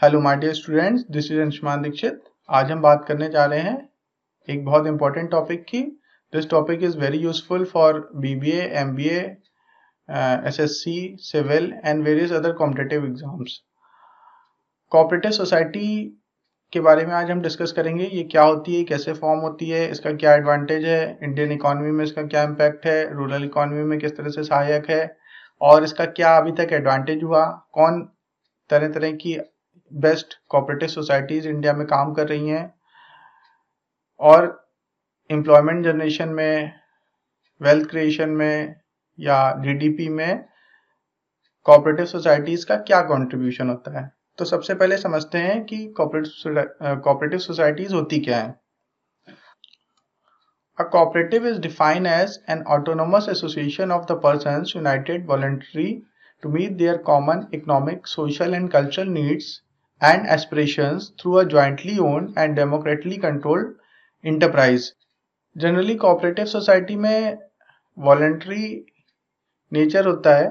Hello my dear students, this is Anshuman Dikshit. आज हम बात करने जा रहे हैं एक बहुत इंपॉर्टेंट टॉपिक की। This topic is very useful for BBA, MBA, SSC, civil and various other competitive exams. Cooperative society के बारे में आज हम डिस्कस करेंगे। ये क्या होती है, कैसे फॉर्म होती है, इसका क्या एडवांटेज है, इंडियन इकोनॉमी में इसका क्या इम्पैक्ट है, रूरल इकोनॉमी में किस तरह से सहायक है, और इसका क्या अभी तक एडवांटेज हुआ, कौन तरह तरह की बेस्ट कोऑपरेटिव सोसाइटीज इंडिया में काम कर रही हैं, और एम्प्लॉयमेंट जनरेशन में, वेल्थ क्रिएशन में या जीडीपी में कोऑपरेटिव सोसाइटीज का क्या कंट्रीब्यूशन होता है। तो सबसे पहले समझते हैं कि कोऑपरेटिव सोसाइटीज होती क्या है। A cooperative is defined as an autonomous association of the persons united voluntarily to meet their common economic, social and cultural needs and aspirations through a jointly owned and democratically controlled enterprise. Generally cooperative society में voluntary nature होता है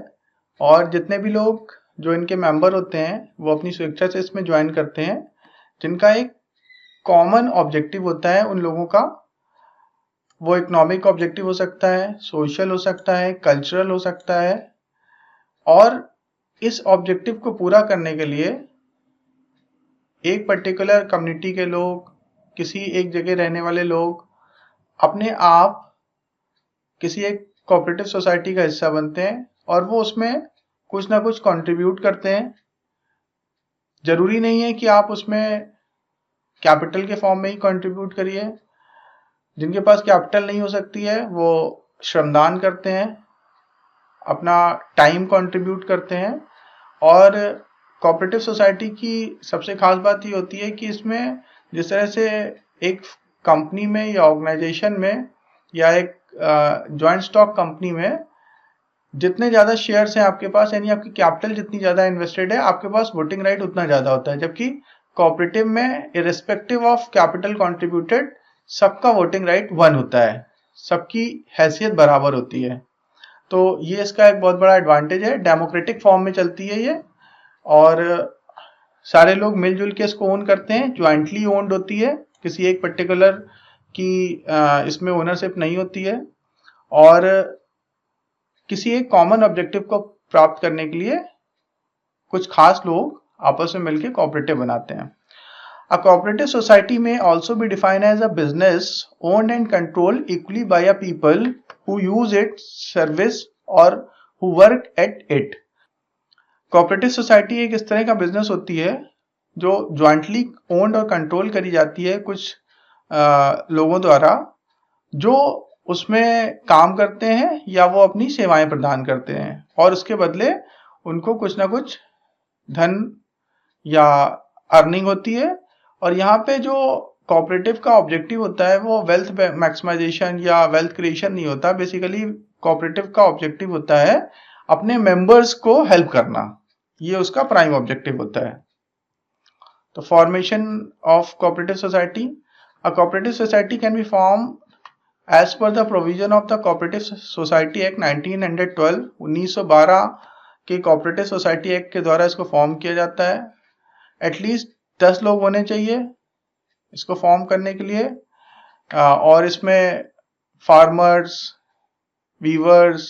और जितने भी लोग जो इनके member होते हैं वो अपनी स्वेच्छा से इसमें ज्वाइन करते हैं, जिनका एक कॉमन ऑब्जेक्टिव होता है उन लोगों का। वो इकोनॉमिक ऑब्जेक्टिव हो सकता है, सोशल हो सकता है, कल्चरल हो सकता है, और इस ऑब्जेक्टिव को पूरा करने के लिए एक पर्टिकुलर कम्युनिटी के लोग, किसी एक जगह रहने वाले लोग अपने आप किसी एक कोऑपरेटिव सोसाइटी का हिस्सा बनते हैं और वो उसमें कुछ ना कुछ कंट्रीब्यूट करते हैं। जरूरी नहीं है कि आप उसमें कैपिटल के फॉर्म में ही कंट्रीब्यूट करिए। जिनके पास कैपिटल नहीं हो सकती है वो श्रमदान करते हैं, अपना टाइम कंट्रीब्यूट करते हैं। और कोऑपरेटिव सोसाइटी की सबसे खास बात ये होती है कि इसमें जिस तरह से एक कंपनी में या ऑर्गेनाइजेशन में या एक जॉइंट स्टॉक कंपनी में जितने ज़्यादा शेयर्स हैं आपके पास, यानी आपकी कैपिटल जितनी ज़्यादा इन्वेस्टेड है, आपके पास वोटिंग राइट उतना ज़्यादा होता है। जबकि कोऑपरेटिव में इर्रेस्पेक्टिव ऑफ कैपिटल कंट्रीब्यूटेड सबका वोटिंग राइट 1 होता है, सबकी हैसियत बराबर होती है। तो ये इसका एक बहुत बड़ा एडवांटेज है। डेमोक्रेटिक फॉर्म में चलती है ये और सारे लोग मिलजुल के इसको ओन करते हैं। ज्वाइंटली ओन्ड होती है, किसी एक पर्टिकुलर की इसमें ओनरशिप नहीं होती है, और किसी एक कॉमन ऑब्जेक्टिव को प्राप्त करने के लिए कुछ खास लोग आपस में मिलकर कोऑपरेटिव बनाते हैं। A cooperative society may also be defined as a business owned and controlled equally by a people who use its service or who work at it. Cooperative society एक इस तरह का बिजनेस होती है जो ज्वाइंटली ओन्ड और control करी जाती है कुछ लोगों द्वारा, जो उसमें काम करते हैं या वो अपनी सेवाएं प्रदान करते हैं और उसके बदले उनको कुछ ना कुछ धन या अर्निंग होती है। और यहाँ पे जो कोऑपरेटिव का ऑब्जेक्टिव होता है वो वेल्थ मैक्सिमाइजेशन या वेल्थ क्रिएशन नहीं होता। बेसिकली कोऑपरेटिव का ऑब्जेक्टिव होता है अपने मेंबर्स को हेल्प करना, ये उसका प्राइम ऑब्जेक्टिव होता है। तो formation of cooperative society. A cooperative society can be form as per the provision of the cooperative society act 1912। 1912 के कोऑपरेटिव सोसाइटी एक्ट के द्वारा इसको फॉर्म किया जाता है। एटलीस्ट 10 लोग होने चाहिए इसको फॉर्म करने के लिए, और इसमें फार्मर्स, वीवर्स,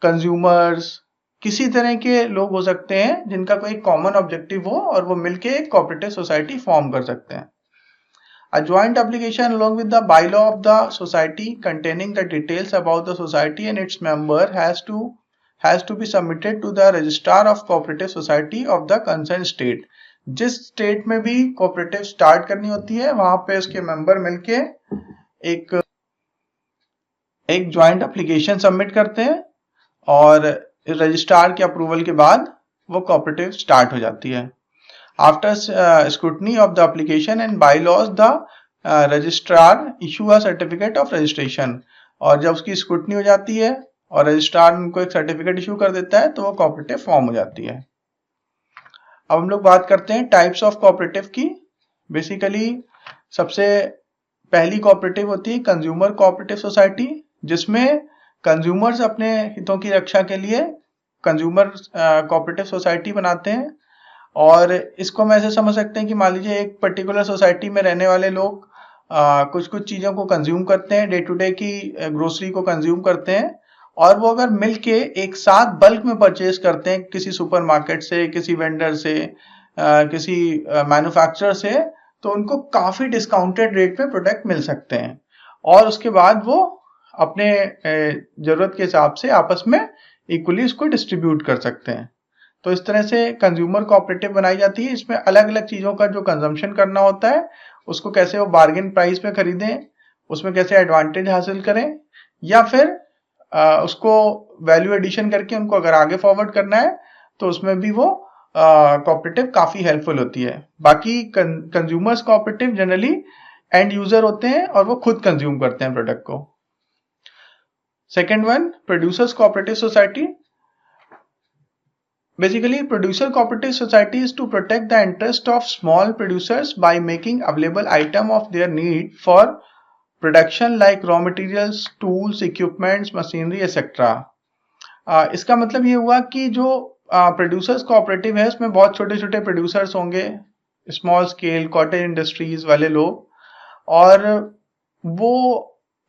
कंज्यूमर्स, किसी तरह के लोग हो सकते हैं जिनका कोई कॉमन ऑब्जेक्टिव हो और वो मिलके एक कोऑपरेटिव सोसाइटी फॉर्म कर सकते हैं। A joint application along with the bylaw of the society containing the details about the society and its member has to be submitted to the registrar of cooperative society of the concerned state. जिस state में भी cooperative start करनी होती है वहां पे उसके member मिलके एक ज्वाइंट एप्लीकेशन सबमिट करते हैं और रजिस्ट्रार के अप्रूवल के बाद वो कोऑपरेटिव स्टार्ट हो जाती है। After scrutiny of the application and bylaws the registrar issue a certificate of registration. और जब उसकी स्क्रूटनी हो जाती है और रजिस्ट्रार उनको एक सर्टिफिकेट इशू कर देता है तो वो कोऑपरेटिव फॉर्म हो जाती है। अब हम लोग बात करते हैं टाइप्स ऑफ कोऑपरेटिव की। बेसिकली सबसे पहली कोऑपरेटिव होती है कंज्यूमर कोऑपरेटिव सोसाइटी, जिसमें कंज्यूमर्स अपने हितों की रक्षा के लिए कंज्यूमर कोऑपरेटिव सोसाइटी बनाते हैं। और इसको हम ऐसे समझ सकते हैं कि मान लीजिए एक पर्टिकुलर सोसाइटी में रहने वाले लोग कुछ कुछ चीज़ों को कंज्यूम करते हैं, डे टू डे की ग्रोसरी को कंज्यूम करते हैं, और वो अगर मिल के एक साथ बल्क में परचेज करते हैं किसी सुपरमार्केट से, किसी वेंडर से, किसी मैन्युफैक्चरर से, तो उनको काफ़ी डिस्काउंटेड रेट पे प्रोडक्ट मिल सकते हैं, और उसके बाद वो अपने ज़रूरत के हिसाब से आपस में इक्वली उसको डिस्ट्रीब्यूट कर सकते हैं। तो इस तरह से कंज्यूमर कोऑपरेटिव बनाई जाती है। इसमें अलग अलग चीज़ों का जो कंजम्पशन करना होता है उसको कैसे वो बार्गेन प्राइस पे खरीदें, उसमें कैसे एडवांटेज हासिल करें, या फिर उसको वैल्यू एडिशन करके उनको अगर आगे फॉरवर्ड करना है तो उसमें भी वो कोऑपरेटिव काफ़ी हेल्पफुल होती है। बाकी consumers cooperative generally and user होते हैं और वो खुद कंज्यूम करते हैं प्रोडक्ट को। Second one, producers cooperative society. Basically, producer cooperative society is to protect the interest of small producers by making available item of their need for production like raw materials, tools, equipments, machinery, etc. इसका मतलब ये हुआ कि जो producers cooperative है उसमें बहुत छोटे छोटे प्रोड्यूसर्स होंगे, स्मॉल स्केल कॉटेज इंडस्ट्रीज वाले लोग, और वो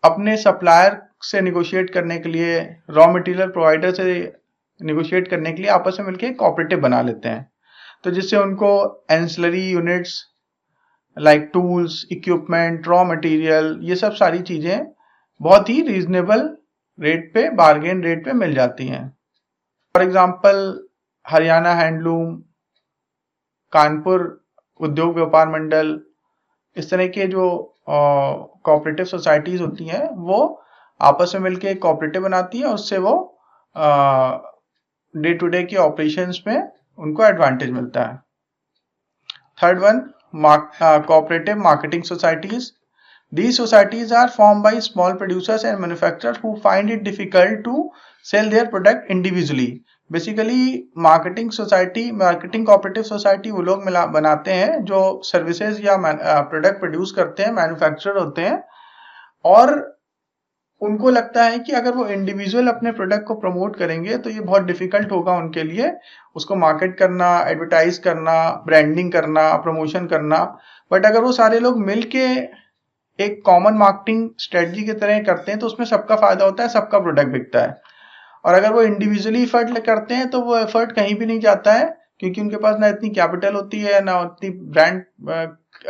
अपने सप्लायर से निगोशिएट करने के लिए, रॉ मटेरियल प्रोवाइडर से निगोशिएट करने के लिए आपस में मिलकर कोऑपरेटिव बना लेते हैं। तो जिससे उनको ancillary units like tools, equipment, raw material, ये सब सारी चीज़ें बहुत ही रीजनेबल रेट पे, बार्गेन रेट पे मिल जाती हैं। For example Haryana handloom, Kanpur उद्योग व्यापार मंडल, इस तरह के जो कोऑपरेटिव सोसाइटीज़ होती हैं वो आपस में मिलकर कोऑपरेटिव बनाती हैं, उससे वो डे टू डे के ऑपरेशंस में उनको एडवांटेज मिलता है। Third one, cooperative marketing societies. These societies are formed by small producers and manufacturers who find it difficult to sell their product individually. Basically marketing society, marketing cooperative society वो लोग बनाते हैं जो services या product produce करते हैं, manufacturer होते हैं, और उनको लगता है कि अगर वो इंडिविजुअल अपने प्रोडक्ट को प्रमोट करेंगे तो ये बहुत डिफिकल्ट होगा उनके लिए उसको मार्केट करना, एडवर्टाइज करना, ब्रांडिंग करना, प्रमोशन करना। बट अगर वो सारे लोग मिलके एक कॉमन मार्केटिंग स्ट्रेटजी की तरह करते हैं तो उसमें सबका फायदा होता है, सबका प्रोडक्ट बिकता है। और अगर वो इंडिविजुअली एफर्ट करते हैं तो वो एफर्ट कहीं भी नहीं जाता है, क्योंकि उनके पास ना इतनी कैपिटल होती है, ना उतनी ब्रांड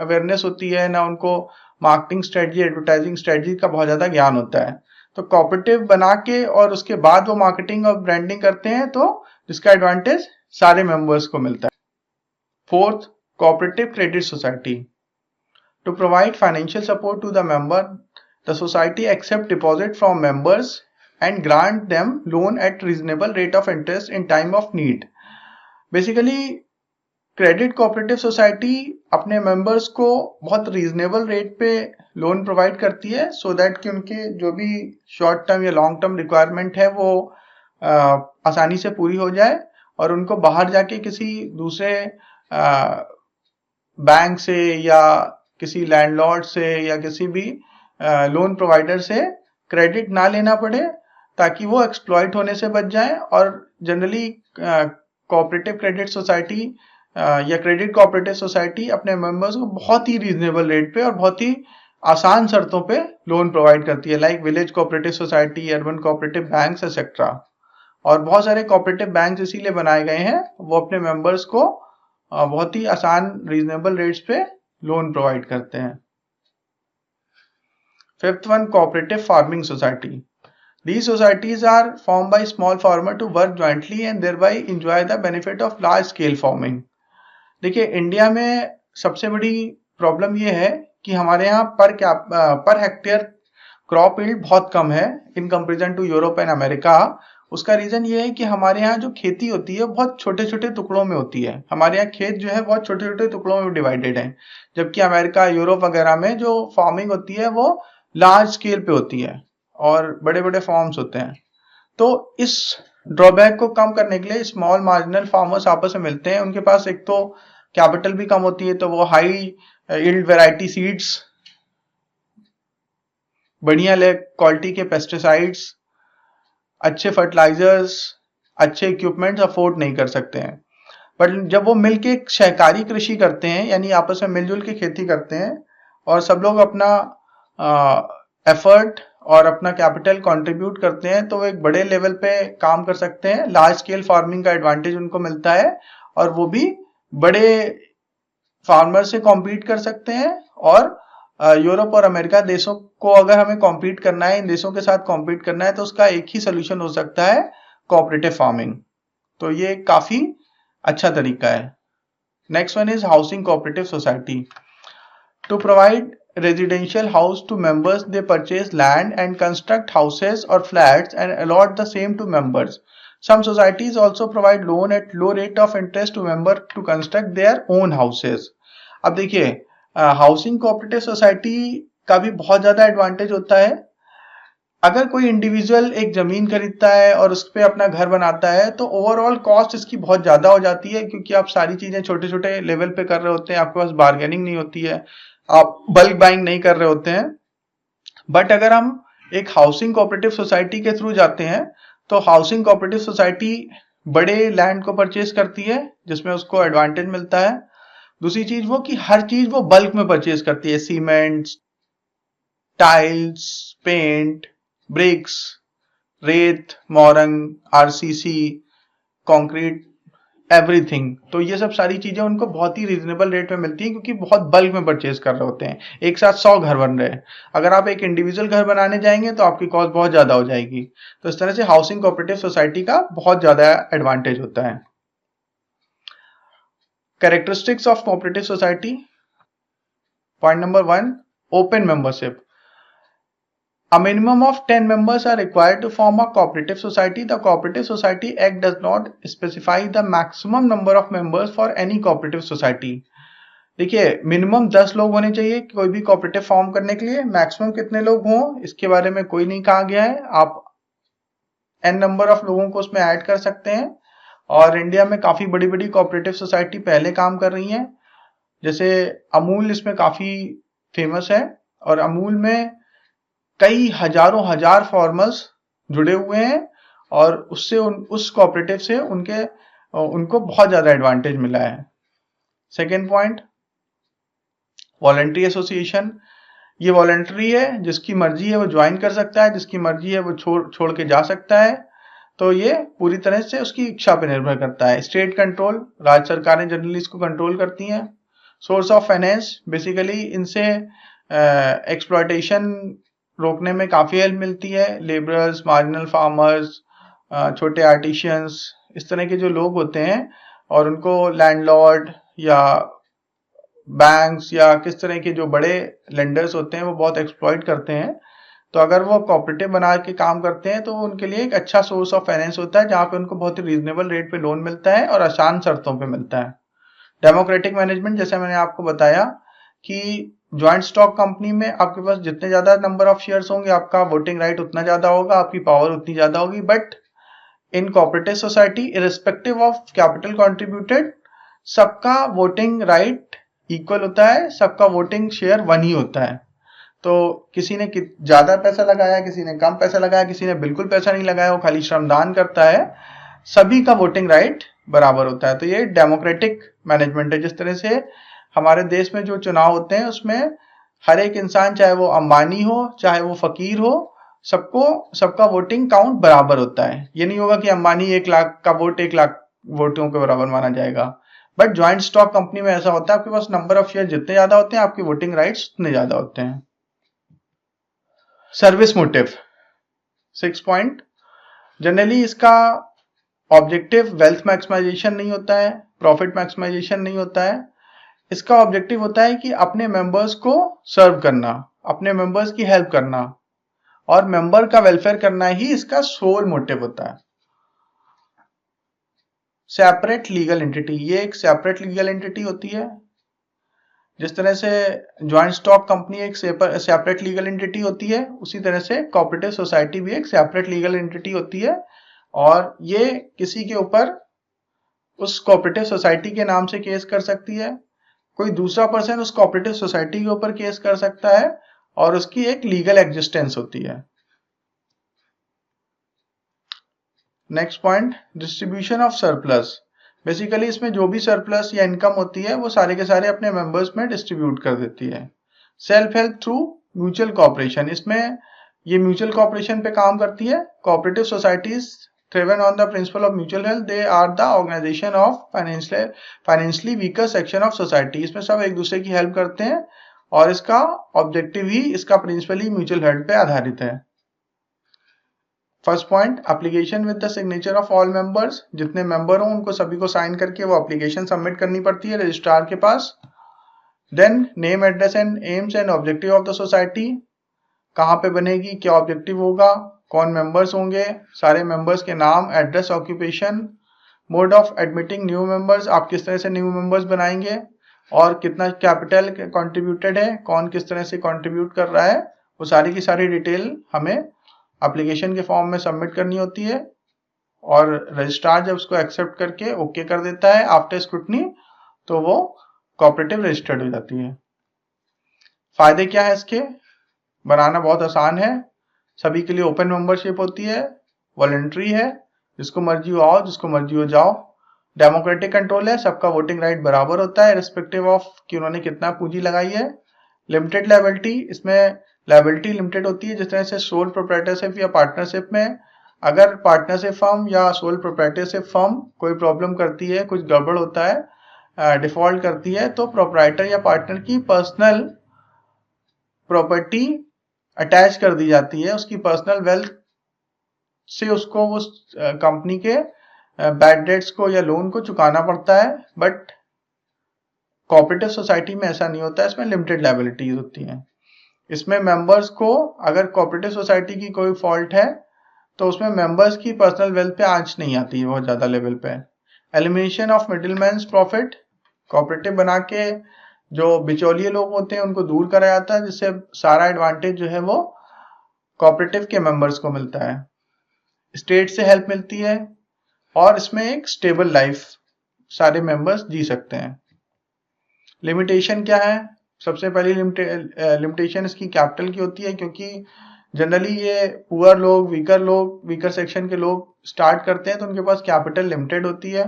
अवेयरनेस होती है, ना उनको मार्केटिंग स्ट्रेटजी, एडवर्टाइजिंग स्ट्रेटजी का बहुत ज़्यादा ज्ञान होता है। तो कोऑपरेटिव बना के और उसके बाद वो मार्केटिंग और ब्रांडिंग करते हैं तो जिसका एडवांटेज सारे मेंबर्स को मिलता है। Fourth, cooperative credit society. To provide financial support to the member, the society accept deposit from members and grant them loan at reasonable rate of interest in time of need. Basically, credit cooperative society अपने members को बहुत reasonable rate पे loan provide करती है, so that कि उनके जो भी शॉर्ट टर्म या लॉन्ग टर्म रिक्वायरमेंट है वो आसानी से पूरी हो जाए, और उनको बाहर जाके किसी दूसरे बैंक से या किसी लैंडलॉर्ड से या किसी भी लोन प्रोवाइडर से क्रेडिट ना लेना पड़े, ताकि वो एक्सप्लॉइट होने से बच जाएं। और जनरली कोऑपरेटिव क्रेडिट सोसाइटी या क्रेडिट कोऑपरेटिव सोसाइटी अपने मेंबर्स को बहुत ही रीजनेबल रेट पे और बहुत ही आसान शर्तों पे लोन प्रोवाइड करती है, like village cooperative society, urban cooperative banks etcetera. और बहुत सारे कोऑपरेटिव बैंक्स इसीलिए बनाए गए हैं, वो अपने मेंबर्स को बहुत ही आसान रीजनेबल रेट्स पे लोन प्रोवाइड करते हैं। Fifth one, cooperative farming society. These societies are formed by small farmers to work jointly and thereby enjoy the benefit of large scale farming. देखिए, इंडिया में सबसे बड़ी प्रॉब्लम ये है कि हमारे यहाँ पर हेक्टेयर क्रॉप यील्ड बहुत कम है in comparison to Europe and America. उसका रीजन ये है कि हमारे यहाँ जो खेती होती है बहुत छोटे छोटे टुकड़ों में होती है। हमारे यहाँ खेत जो है बहुत छोटे छोटे टुकड़ों में डिवाइडेड है, जबकि अमेरिका, यूरोप वगैरह में जो फार्मिंग होती है वो लार्ज स्केल पे होती है और बड़े बड़े फार्म्स होते हैं। तो इस ड्रॉबैक को कम करने के लिए स्मॉल मार्जिनल फार्मर्स आपस में मिलते हैं। उनके पास एक तो कैपिटल भी कम होती है, तो वो हाई यील्ड वैरायटी सीड्स, बढ़िया क्वालिटी के पेस्टिसाइड्स, अच्छे फर्टिलाइजर्स, अच्छे इक्विपमेंट्स अफोर्ड नहीं कर सकते हैं। बट जब वो मिलके एक सहकारी कृषि करते हैं, यानी आपस में मिलजुल के खेती करते हैं और सब लोग अपना एफर्ट और अपना कैपिटल कंट्रीब्यूट करते हैं, तो वो एक बड़े लेवल पे काम कर सकते हैं। लार्ज स्केल फार्मिंग का एडवांटेज उनको मिलता है और वो भी बड़े फार्मर से कॉम्पीट कर सकते हैं। और यूरोप और अमेरिका देशों को अगर हमें कॉम्पीट करना है, इन देशों के साथ कॉम्पीट करना है, तो उसका एक ही सोल्यूशन हो सकता है, कोऑपरेटिव फार्मिंग। तो ये काफी अच्छा तरीका है। Next one is housing cooperative society. To provide residential house to members, they purchase land and construct houses or flats and allot the same to members. Some societies also provide loan at low rate of interest to member to construct their own houses. अब देखिए, housing cooperative society का भी बहुत ज्यादा advantage होता है। अगर कोई इंडिविजुअल एक जमीन खरीदता है और उस पर अपना घर बनाता है, तो ओवरऑल कॉस्ट इसकी बहुत ज्यादा हो जाती है, क्योंकि आप सारी चीजें छोटे छोटे लेवल पे कर रहे होते हैं, आपके पास बार्गेनिंग नहीं होती है, आप बल्क बाइंग नहीं कर रहे होते हैं। बट अगर हम एक हाउसिंग कोऑपरेटिव सोसाइटी के थ्रू जाते हैं, तो हाउसिंग कोऑपरेटिव सोसाइटी बड़े लैंड को परचेज करती है, जिसमें उसको एडवांटेज मिलता है। दूसरी चीज वो कि हर चीज वो बल्क में परचेज करती है, सीमेंट, टाइल्स, पेंट, ब्रिक्स, रेत, मोरंग, आरसीसी, कंक्रीट, एवरीथिंग। तो ये सब सारी चीजें उनको बहुत ही रीजनेबल रेट में मिलती है, क्योंकि बहुत बल्क में परचेज कर रहे होते हैं। एक साथ 100 घर बन रहे हैं, अगर आप एक इंडिविजुअल घर बनाने जाएंगे तो आपकी कॉस्ट बहुत ज्यादा हो जाएगी। तो इस तरह से हाउसिंग कोऑपरेटिव सोसाइटी का बहुत ज्यादा एडवांटेज होता है। Characteristics of cooperative society. Point number 1, open membership. A minimum of 10 members are required to form a cooperative society. The Cooperative Society Act does not specify the maximum number of members for any cooperative society. देखिए, minimum 10 लोग होने चाहिए कोई भी cooperative form करने के लिए। Maximum कितने लोग हों इसके बारे में कोई नहीं कहा गया है, आप n नंबर ऑफ लोगों को उसमें ऐड कर सकते हैं। और इंडिया में काफी बड़ी बड़ी कोऑपरेटिव सोसाइटी पहले काम कर रही हैं, जैसे अमूल इसमें काफी फेमस है, और अमूल में कई हजारों हजार फार्मर्स जुड़े हुए हैं, और उससे उस कोऑपरेटिव से उनको बहुत ज्यादा एडवांटेज मिला है। Second point, voluntary association. ये वॉलंटरी है, जिसकी मर्जी है वो ज्वाइन कर सकता है, जिसकी मर्जी है वो छोड़ के जा सकता है। तो ये पूरी तरह से उसकी इच्छा पर निर्भर करता है। स्टेट कंट्रोल, राज्य सरकारें जनरली इसको कंट्रोल करती हैं। सोर्स ऑफ फाइनेंस, बेसिकली इनसे एक्सप्लॉयटेशन रोकने में काफी हेल्प मिलती है। लेबरर्स, मार्जिनल फार्मर्स, छोटे आर्टिशियंस, इस तरह के जो लोग होते हैं, और उनको लैंडलॉर्ड या बैंक्स या किस तरह के जो बड़े लेंडर्स होते हैं वो बहुत एक्सप्लॉइट करते हैं। तो अगर वो कोऑपरेटिव बना के काम करते हैं तो उनके लिए एक अच्छा सोर्स ऑफ फाइनेंस होता है, जहां पे उनको बहुत ही रीजनेबल रेट पे लोन मिलता है और आसान शर्तों पे मिलता है। डेमोक्रेटिक मैनेजमेंट, जैसे मैंने आपको बताया कि ज्वाइंट स्टॉक कंपनी में आपके पास जितने ज्यादा नंबर ऑफ शेयर्स होंगे, आपका वोटिंग राइट उतना ज्यादा होगा, आपकी पावर उतनी ज्यादा होगी। But in cooperative society, irrespective of capital contributed, सबका वोटिंग राइट इक्वल होता है, सबका वोटिंग शेयर 1 ही होता है। तो किसी ने ज्यादा पैसा लगाया, किसी ने कम पैसा लगाया, किसी ने बिल्कुल पैसा नहीं लगाया, वो खाली श्रमदान करता है, सभी का वोटिंग राइट बराबर होता है। तो ये डेमोक्रेटिक मैनेजमेंट है। जिस तरह से हमारे देश में जो चुनाव होते हैं उसमें हर एक इंसान, चाहे वो अंबानी हो चाहे वो फकीर हो, सबका वोटिंग काउंट बराबर होता है। ये नहीं होगा कि अंबानी 1 लाख का वोट 1 लाख वोटों के बराबर माना जाएगा। बट ज्वाइंट स्टॉक कंपनी में ऐसा होता है, आपके पास नंबर ऑफ शेयर जितने ज्यादा होते हैं, आपके वोटिंग राइट्स उतने ज्यादा होते हैं। Service motive, 6 point. जनरली इसका ऑब्जेक्टिव वेल्थ मैक्सिमाइजेशन नहीं होता है, प्रॉफिट मैक्सिमाइजेशन नहीं होता है। इसका ऑब्जेक्टिव होता है कि अपने मेंबर्स को सर्व करना, अपने मेंबर्स की हेल्प करना, और मेंबर का वेलफेयर करना ही इसका सोल मोटिव होता है। सेपरेट लीगल एंटिटी, ये एक सेपरेट लीगल एंटिटी होती है। जिस तरह से ज्वाइंट स्टॉक कंपनी एक सेपरेट लीगल एंटिटी होती है, उसी तरह से कोऑपरेटिव सोसाइटी भी एक सेपरेट लीगल एंटिटी होती है। और ये किसी के ऊपर उस कोऑपरेटिव सोसाइटी के नाम से केस कर सकती है, कोई दूसरा पर्सन उस कोऑपरेटिव सोसाइटी के ऊपर केस कर सकता है, और उसकी एक लीगल एग्जिस्टेंस होती है। Next point, distribution of surplus. Basically इसमें जो भी सरप्लस या इनकम होती है वो सारे के सारे अपने मेंबर्स में डिस्ट्रीब्यूट कर देती है। Self help through mutual cooperation, इसमें ये म्यूचुअल कॉपरेशन पे काम करती है। Cooperative societies driven on the principle of mutual health, they are the organization of financially weaker section of society। इसमें सब एक दूसरे की हेल्प करते हैं और इसका ऑब्जेक्टिव ही, इसका प्रिंसिपल ही म्यूचुअल हेल्थ पे आधारित है। First point, application with the signature of all members, जितने मेंबर हों उनको सभी को साइन करके वो एप्लीकेशन सबमिट करनी पड़ती है रजिस्ट्रार के पास। Then name, address and aims and objective of the society, कहाँ पे बनेगी, क्या ऑब्जेक्टिव होगा, कौन मेंबर्स होंगे, सारे मेंबर्स के नाम, address, occupation, mode of admitting new members, आप किस तरह से न्यू मेंबर्स बनाएंगे और कितना कैपिटल कंट्रीब्यूटेड है, कौन किस तरह से कंट्रीब्यूट कर रहा है, वो सारी की सारी डिटेल हमें एप्लीकेशन के फॉर्म में सबमिट करनी होती है। और रजिस्ट्रार जब उसको एक्सेप्ट करके ओके कर देता है आफ्टर स्क्रूटनी, तो वो कोऑपरेटिव रजिस्टर्ड हो जाती है। फायदे क्या है इसके, बनाना बहुत आसान है, सभी के लिए ओपन मेंबरशिप होती है, वॉलंटरी है, जिसको मर्जी हो आओ, जिसको मर्जी हो जाओ, डेमोक्रेटिक कंट्रोल है, सबका वोटिंग राइट बराबर होता है रिस्पेक्टिव ऑफ कि उन्होंने कितना पूंजी लगाई है। लिमिटेड लायबिलिटी, इसमें लायबिलिटी लिमिटेड होती है, जिस तरह से सोल प्रोप्राइटरशिप या पार्टनरशिप में अगर पार्टनरशिप फर्म या सोल प्रोप्राइटरशिप फर्म कोई प्रॉब्लम करती है, कुछ गड़बड़ होता है, डिफॉल्ट करती है, तो प्रोप्राइटर या पार्टनर की पर्सनल प्रॉपर्टी अटैच कर दी जाती है, उसकी पर्सनल वेल्थ से उसको उस कंपनी के बैड डेट्स को या लोन को चुकाना पड़ता है। बट कोऑपरेटिव सोसाइटी में ऐसा नहीं होता है, इसमें लिमिटेड लायबिलिटीज होती हैं। इसमें मेंबर्स को अगर कोऑपरेटिव सोसाइटी की कोई फॉल्ट है तो उसमें मेंबर्स की पर्सनल वेल्थ पे आंच नहीं आती है बहुत ज्यादा लेवल पे। एलिमिनेशन ऑफ मिडिलमैन्स प्रॉफिट, कोऑपरेटिव बना के जो बिचौलिए लोग होते हैं उनको दूर करा जाता है, जिससे सारा एडवांटेज जो है वो कोऑपरेटिव के मेंबर्स को मिलता है। स्टेट से हेल्प मिलती है और इसमें एक स्टेबल लाइफ सारे मेंबर्स जी सकते हैं। लिमिटेशन क्या है, सबसे पहली लिमिटेशन इसकी कैपिटल की होती है, क्योंकि जनरली ये पुअर लोग, वीकर सेक्शन के लोग स्टार्ट करते हैं तो उनके पास कैपिटल लिमिटेड होती है।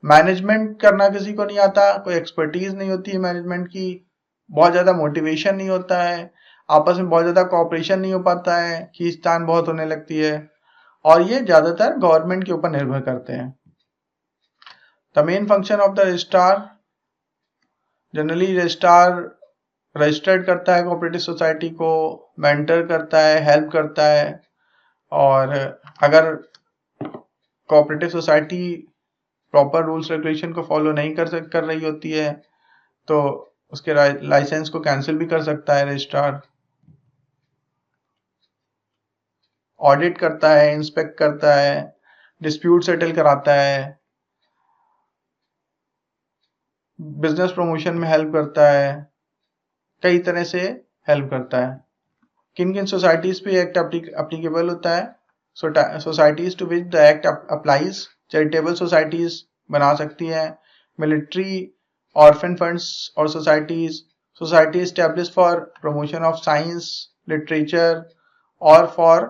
मैनेजमेंट करना किसी को नहीं आता, कोई एक्सपर्टीज नहीं होती है मैनेजमेंट की, बहुत ज्यादा मोटिवेशन नहीं होता है, आपस में बहुत ज्यादा कोऑपरेशन नहीं हो पाता है, खींचतान बहुत होने लगती है, और ये ज्यादातर गवर्नमेंट के ऊपर निर्भर करते हैं। The main function of the registrar, generally registrar registered करता है कोऑपरेटिव सोसाइटी को, मेंटर करता है, हेल्प करता है, और अगर cooperative society proper rules regulation को फॉलो नहीं कर रही होती है तो उसके लाइसेंस को कैंसिल भी कर सकता है रजिस्ट्रार। ऑडिट करता है, इंस्पेक्ट करता है, डिस्प्यूट सेटल कराता है, बिजनेस प्रमोशन में हेल्प करता है, कई तरह से हेल्प करता है। किन किन सोसाइटीज पे एक्ट अप्लीकेबल होता है, societies to which the act applies, charitable societies बना सकती हैं, मिलिट्री, ऑर्फन फंड्स और societies, society establish for promotion of science, literature और for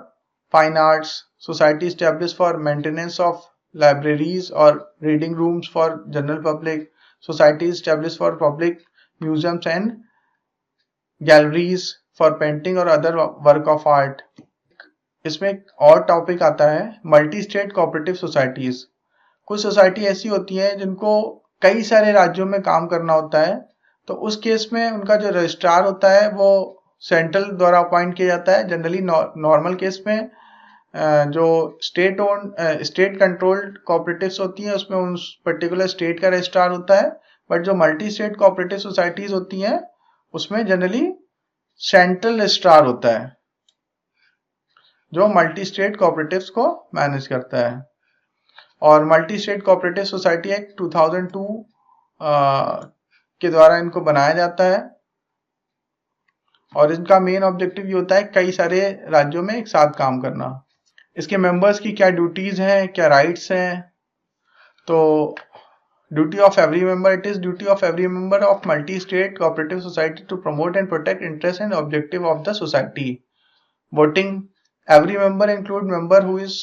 fine arts, society establish for maintenance of libraries और reading rooms for general public, society establish for public museums and galleries for painting और other work of art. इसमें एक और topic आता है, multi state cooperative societies. कुछ society ऐसी होती है जिनको कई सारे राज्यों में काम करना होता है, तो उस केस में उनका जो रजिस्ट्रार होता है वो सेंट्रल द्वारा अपॉइंट किया जाता है। जनरली नॉर्मल केस में जो स्टेट कंट्रोल्ड कोऑपरेटिव्स होती हैं उसमें उस पर्टिकुलर स्टेट का रजिस्ट्रार होता है, बट जो मल्टी स्टेट कोऑपरेटिव सोसाइटीज होती हैं उसमें जनरली सेंट्रल रजिस्ट्रार होता है जो मल्टी स्टेट कोऑपरेटिव्स को मैनेज करता है। और multi state cooperative society act 2002 के द्वारा इनको बनाया जाता है और इनका मेन ऑब्जेक्टिव ये होता है कई सारे राज्यों में एक साथ काम करना। इसके मेंबर्स की क्या ड्यूटीज हैं, क्या राइट्स हैं, तो duty of every member, it is duty of every member of multi state cooperative society to promote and protect interest and objective of the society. Voting, every member include member who is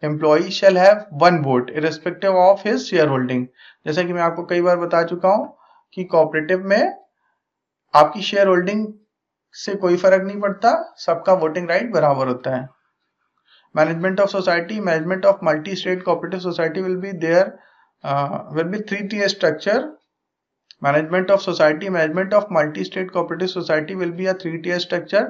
employee shall have 1 vote irrespective of his share holding. जैसा कि मैं आपको कई बार बता चुका हूं कि cooperative में आपकी शेयर होल्डिंग से कोई फर्क नहीं पड़ता, सबका वोटिंग राइट बराबर होता है। Management of society, management of multi state cooperative society will be 3-tier structure. Management of society, management of multi-state cooperative society will be a 3-tier structure.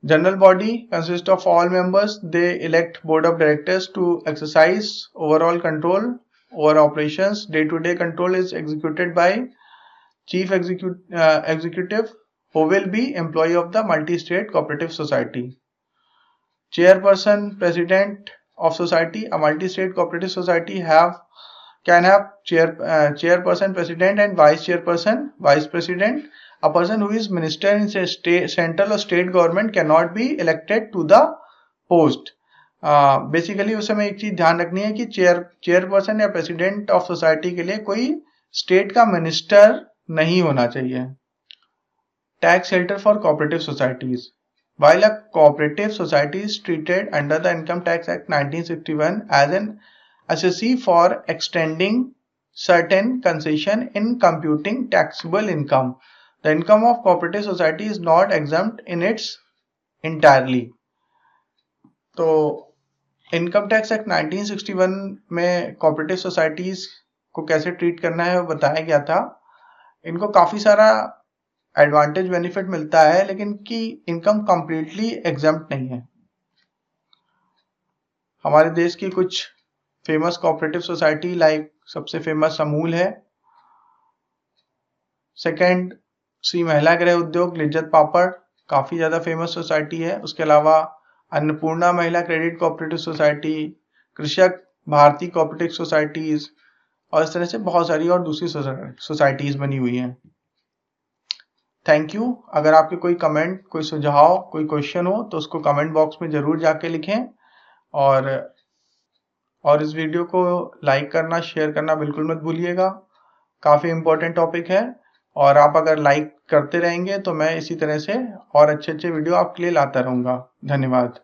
General body consists of all members. They elect board of directors to exercise overall control over operations. Day-to-day control is executed by chief executive, who will be employee of the multi-state cooperative society. Chairperson, president of society. A multi-state cooperative society can have chairperson, president, and vice chairperson, vice president. A person who is minister in central or state government cannot be elected to the post. Basically उस समय एक चीज ध्यान रखनी है कि chairperson या president of society के लिए कोई स्टेट का मिनिस्टर नहीं होना चाहिए। Tax shelter for cooperative societies. While a cooperative society is treated under the Income Tax Act 1961 as an assessee for extending certain concession in computing taxable income, the income of cooperative society is not exempt in its entirely. तो income tax act 1961 में cooperative societies को कैसे treat करना है वो बताया गया था। इनको काफी सारा एडवांटेज बेनिफिट मिलता है, लेकिन की इनकम कंप्लीटली एग्जम्प्ट नहीं है। हमारे देश की कुछ फेमस कोऑपरेटिव सोसाइटी लाइक सबसे फेमस अमूल है। सेकंड, श्री महिला गृह उद्योग लिज्जत पापड़ काफी ज्यादा फेमस सोसाइटी है। उसके अलावा अन्नपूर्णा महिला क्रेडिट कोऑपरेटिव सोसाइटी, कृषक भारती कोऑपरेटिव सोसाइटीज और इस तरह से बहुत सारी और दूसरी सोसाइटीज बनी हुई हैं। Thank you. अगर आपके कोई कमेंट, कोई सुझाव, कोई क्वेश्चन हो तो उसको कमेंट बॉक्स में जरूर जाके लिखें और इस वीडियो को लाइक करना, शेयर करना बिल्कुल मत भूलिएगा। काफी इंपॉर्टेंट टॉपिक है और आप अगर लाइक करते रहेंगे तो मैं इसी तरह से और अच्छे वीडियो आपके लिए लाता रहूंगा। धन्यवाद।